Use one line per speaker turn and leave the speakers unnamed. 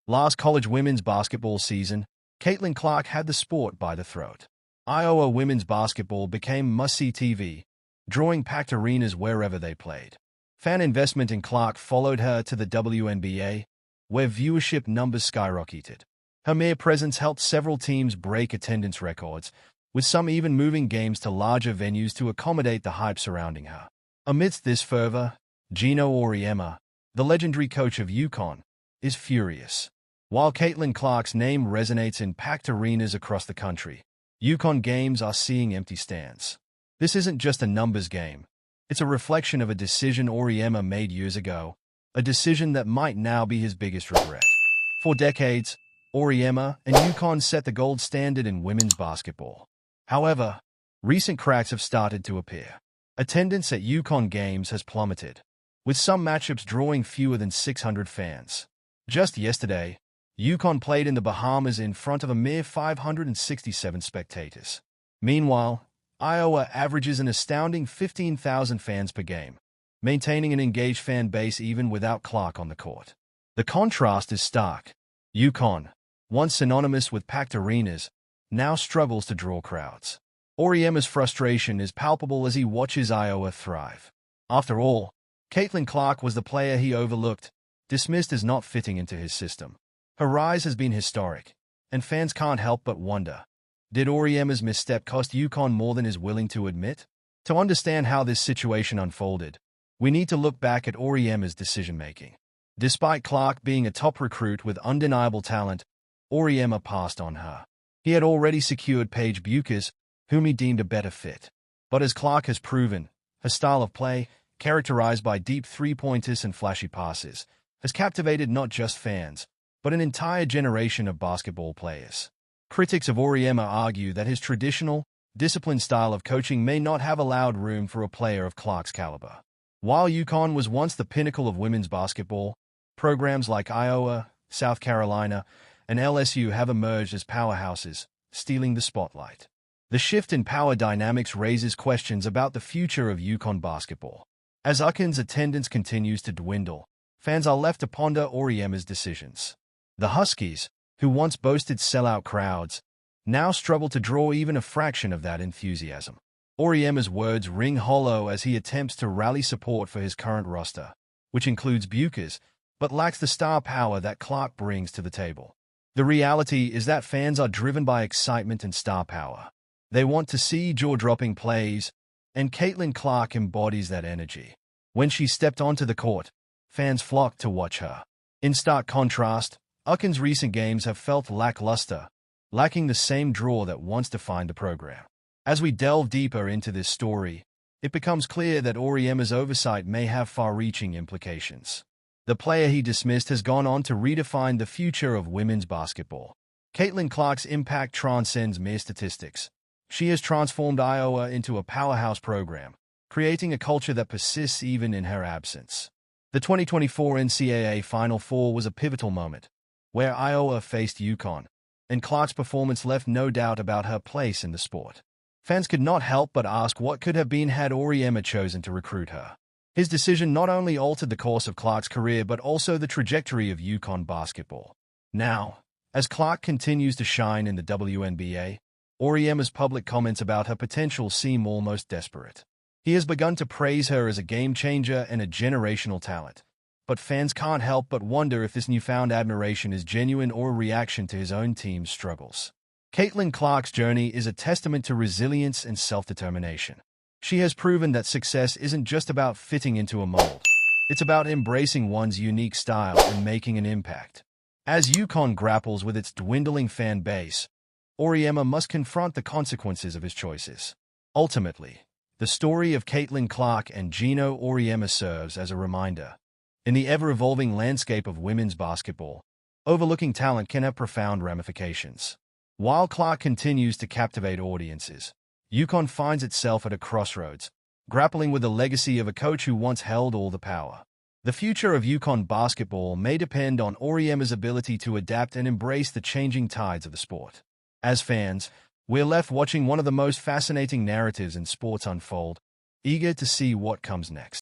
Last college women's basketball season, Caitlin Clark had the sport by the throat. Iowa women's basketball became must-see TV, drawing packed arenas wherever they played. Fan investment in Clark followed her to the WNBA, where viewership numbers skyrocketed. Her mere presence helped several teams break attendance records, with some even moving games to larger venues to accommodate the hype surrounding her. Amidst this fervor, Geno Auriemma, the legendary coach of UConn, is furious. While Caitlin Clark's name resonates in packed arenas across the country, UConn games are seeing empty stands. This isn't just a numbers game. It's a reflection of a decision Auriemma made years ago, a decision that might now be his biggest regret. For decades, Auriemma and UConn set the gold standard in women's basketball. However, recent cracks have started to appear. Attendance at UConn games has plummeted, with some matchups drawing fewer than 600 fans. Just yesterday, UConn played in the Bahamas in front of a mere 567 spectators. Meanwhile, Iowa averages an astounding 15,000 fans per game, maintaining an engaged fan base even without Clark on the court. The contrast is stark. UConn, once synonymous with packed arenas, now struggles to draw crowds. Auriemma's frustration is palpable as he watches Iowa thrive. After all, Caitlin Clark was the player he overlooked, dismissed as not fitting into his system. Her rise has been historic, and fans can't help but wonder, did Auriemma's misstep cost UConn more than is willing to admit? To understand how this situation unfolded, we need to look back at Auriemma's decision-making. Despite Clark being a top recruit with undeniable talent, Auriemma passed on her. He had already secured Paige Bueckers, whom he deemed a better fit. But as Clark has proven, her style of play, characterized by deep three-pointers and flashy passes, has captivated not just fans, but an entire generation of basketball players. Critics of Auriemma argue that his traditional, disciplined style of coaching may not have allowed room for a player of Clark's caliber. While UConn was once the pinnacle of women's basketball, programs like Iowa, South Carolina, and LSU have emerged as powerhouses, stealing the spotlight. The shift in power dynamics raises questions about the future of UConn basketball. As UConn's attendance continues to dwindle, fans are left to ponder Auriemma's decisions. The Huskies, who once boasted sellout crowds, now struggle to draw even a fraction of that enthusiasm. Auriemma's words ring hollow as he attempts to rally support for his current roster, which includes Bueckers, but lacks the star power that Clark brings to the table. The reality is that fans are driven by excitement and star power. They want to see jaw-dropping plays, and Caitlin Clark embodies that energy. When she stepped onto the court, fans flocked to watch her. In stark contrast, UConn's recent games have felt lackluster, lacking the same draw that once defined the program. As we delve deeper into this story, it becomes clear that Auriemma's oversight may have far-reaching implications. The player he dismissed has gone on to redefine the future of women's basketball. Caitlin Clark's impact transcends mere statistics. She has transformed Iowa into a powerhouse program, creating a culture that persists even in her absence. The 2024 NCAA Final Four was a pivotal moment, where Iowa faced UConn, and Clark's performance left no doubt about her place in the sport. Fans could not help but ask what could have been had Auriemma chosen to recruit her. His decision not only altered the course of Clark's career but also the trajectory of UConn basketball. Now, as Clark continues to shine in the WNBA, Auriemma's public comments about her potential seem almost desperate. He has begun to praise her as a game-changer and a generational talent, but fans can't help but wonder if this newfound admiration is genuine or a reaction to his own team's struggles. Caitlin Clark's journey is a testament to resilience and self-determination. She has proven that success isn't just about fitting into a mold. It's about embracing one's unique style and making an impact. As UConn grapples with its dwindling fan base, Auriemma must confront the consequences of his choices. Ultimately, the story of Caitlin Clark and Geno Auriemma serves as a reminder. In the ever-evolving landscape of women's basketball, overlooking talent can have profound ramifications. While Clark continues to captivate audiences, UConn finds itself at a crossroads, grappling with the legacy of a coach who once held all the power. The future of UConn basketball may depend on Auriemma's ability to adapt and embrace the changing tides of the sport. As fans, we're left watching one of the most fascinating narratives in sports unfold, eager to see what comes next.